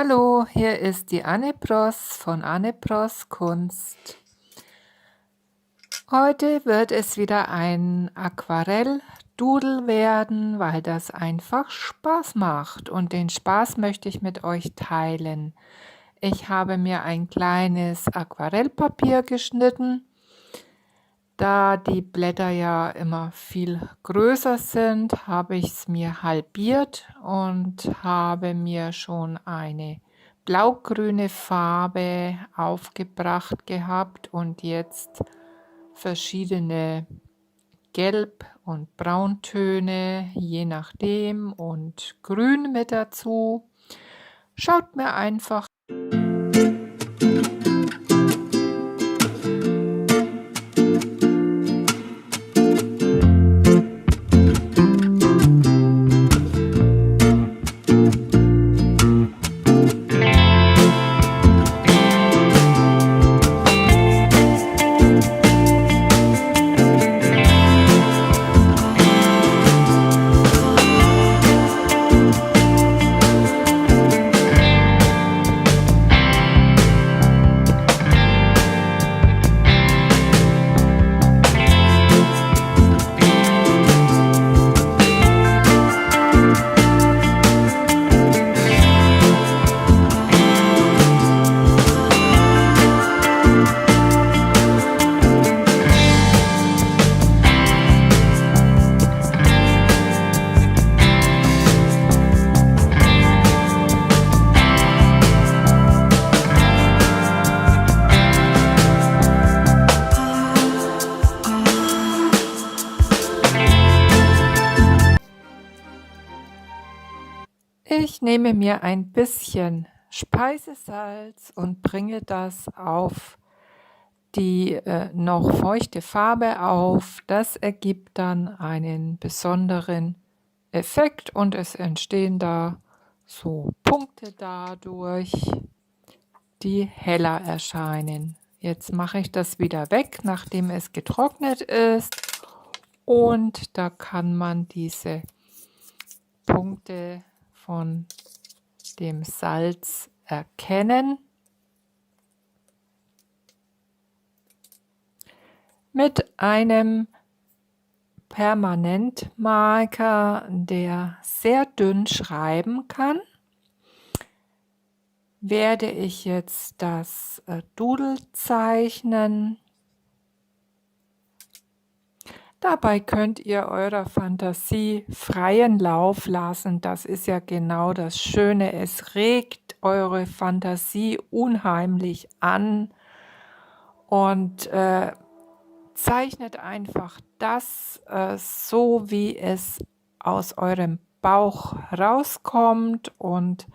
Hallo, hier ist die Anne Bross von Anne Bross Kunst. Heute wird es wieder ein Aquarell-Doodle werden, weil das einfach Spaß macht und den Spaß möchte ich mit euch teilen. Ich habe mir ein kleines Aquarellpapier geschnitten. Da die Blätter ja immer viel größer sind, habe ich es mir halbiert und habe mir schon eine blaugrüne Farbe aufgebracht gehabt und jetzt verschiedene Gelb- und Brauntöne, je nachdem, und Grün mit dazu. Schaut mir einfach Ich nehme mir ein bisschen Speisesalz und bringe das auf die noch feuchte Farbe auf. Das ergibt dann einen besonderen Effekt und es entstehen da so Punkte dadurch, die heller erscheinen. Jetzt mache ich das wieder weg, nachdem es getrocknet ist, und da kann man diese Punkte von dem Salz erkennen. Mit einem Permanentmarker, der sehr dünn schreiben kann, werde ich jetzt das Doodle zeichnen. Dabei könnt ihr eurer Fantasie freien Lauf lassen. Das ist ja genau das Schöne. Es regt eure Fantasie unheimlich an und zeichnet einfach das so, wie es aus eurem Bauch rauskommt, und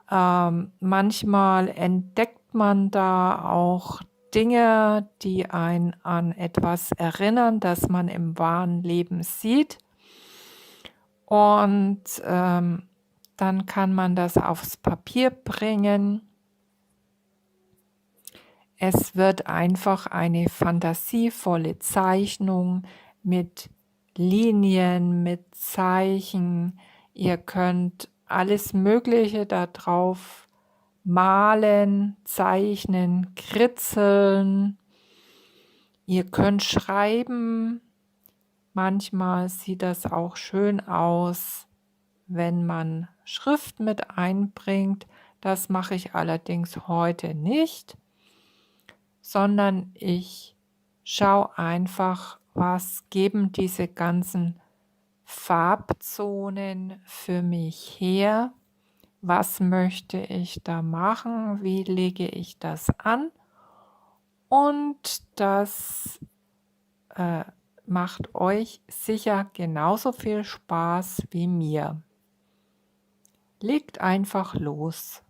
manchmal entdeckt man da auch Dinge, die einen an etwas erinnern, das man im wahren Leben sieht, und dann kann man das aufs Papier bringen. Es wird einfach eine fantasievolle Zeichnung mit Linien, mit Zeichen. Ihr könnt alles Mögliche da drauf malen, zeichnen, kritzeln. Ihr könnt schreiben. Manchmal sieht das auch schön aus, wenn man Schrift mit einbringt. Das mache ich allerdings heute nicht, sondern ich schaue einfach, was geben diese ganzen Farbzonen für mich her, was möchte ich da machen, wie lege ich das an, und das macht euch sicher genauso viel Spaß wie mir. Legt einfach los.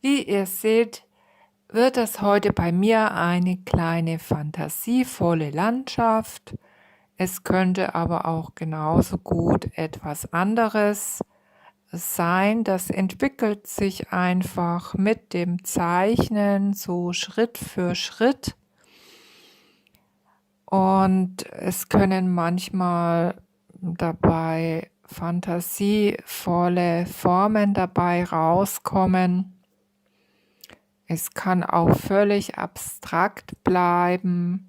Wie ihr seht, wird es heute bei mir eine kleine fantasievolle Landschaft. Es könnte aber auch genauso gut etwas anderes sein. Das entwickelt sich einfach mit dem Zeichnen so Schritt für Schritt. Und es können manchmal dabei fantasievolle Formen dabei rauskommen. Es kann auch völlig abstrakt bleiben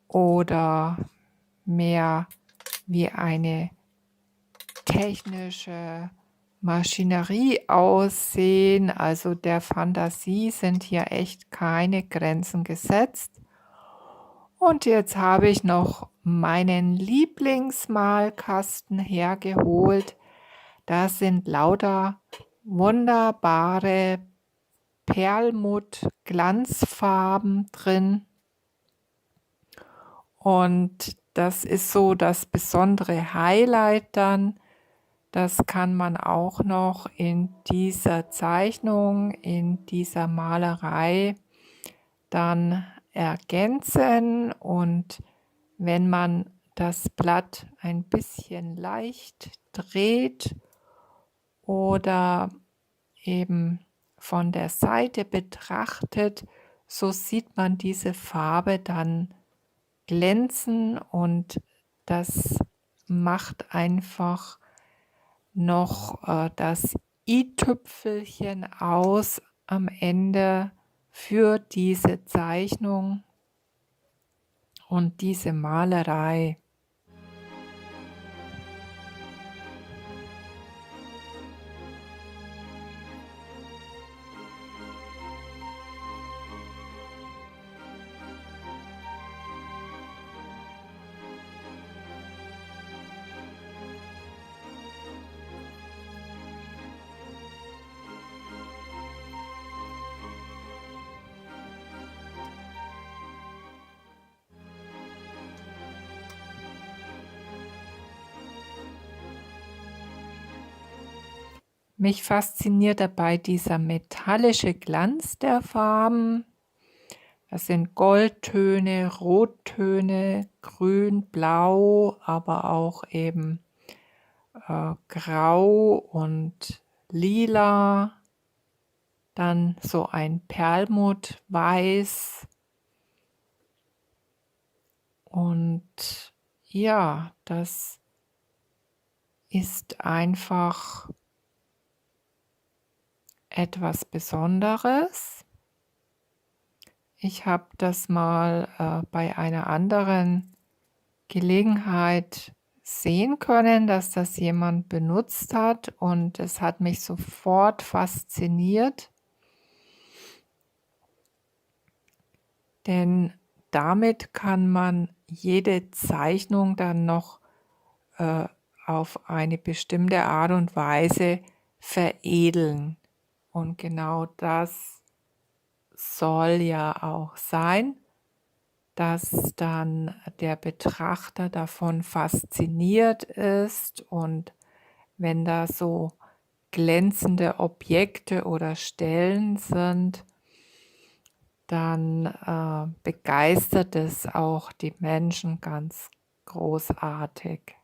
oder mehr wie eine technische Maschinerie aussehen. Also der Fantasie sind hier echt keine Grenzen gesetzt. Und jetzt habe ich noch meinen Lieblingsmalkasten hergeholt. Da sind lauter wunderbare Perlmutt-Glanzfarben drin. Und das ist so das besondere Highlight dann. Das kann man auch noch in dieser Zeichnung, in dieser Malerei dann ergänzen. Und wenn man das Blatt ein bisschen leicht dreht oder eben von der Seite betrachtet, so sieht man diese Farbe dann glänzen und das macht einfach noch das i-Tüpfelchen aus am Ende für diese Zeichnung und diese Malerei. Mich fasziniert dabei dieser metallische Glanz der Farben. Das sind Goldtöne, Rottöne, Grün, Blau, aber auch eben Grau und Lila. Dann so ein Perlmutt-Weiß. Und ja, das ist einfach etwas Besonderes. Ich habe das mal bei einer anderen Gelegenheit sehen können, dass das jemand benutzt hat und es hat mich sofort fasziniert, denn damit kann man jede Zeichnung dann noch auf eine bestimmte Art und Weise veredeln. Und genau das soll ja auch sein, dass dann der Betrachter davon fasziniert ist und wenn da so glänzende Objekte oder Stellen sind, dann begeistert es auch die Menschen ganz großartig.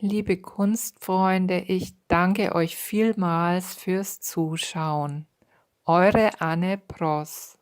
Liebe Kunstfreunde, ich danke euch vielmals fürs Zuschauen. Eure Anne Pross.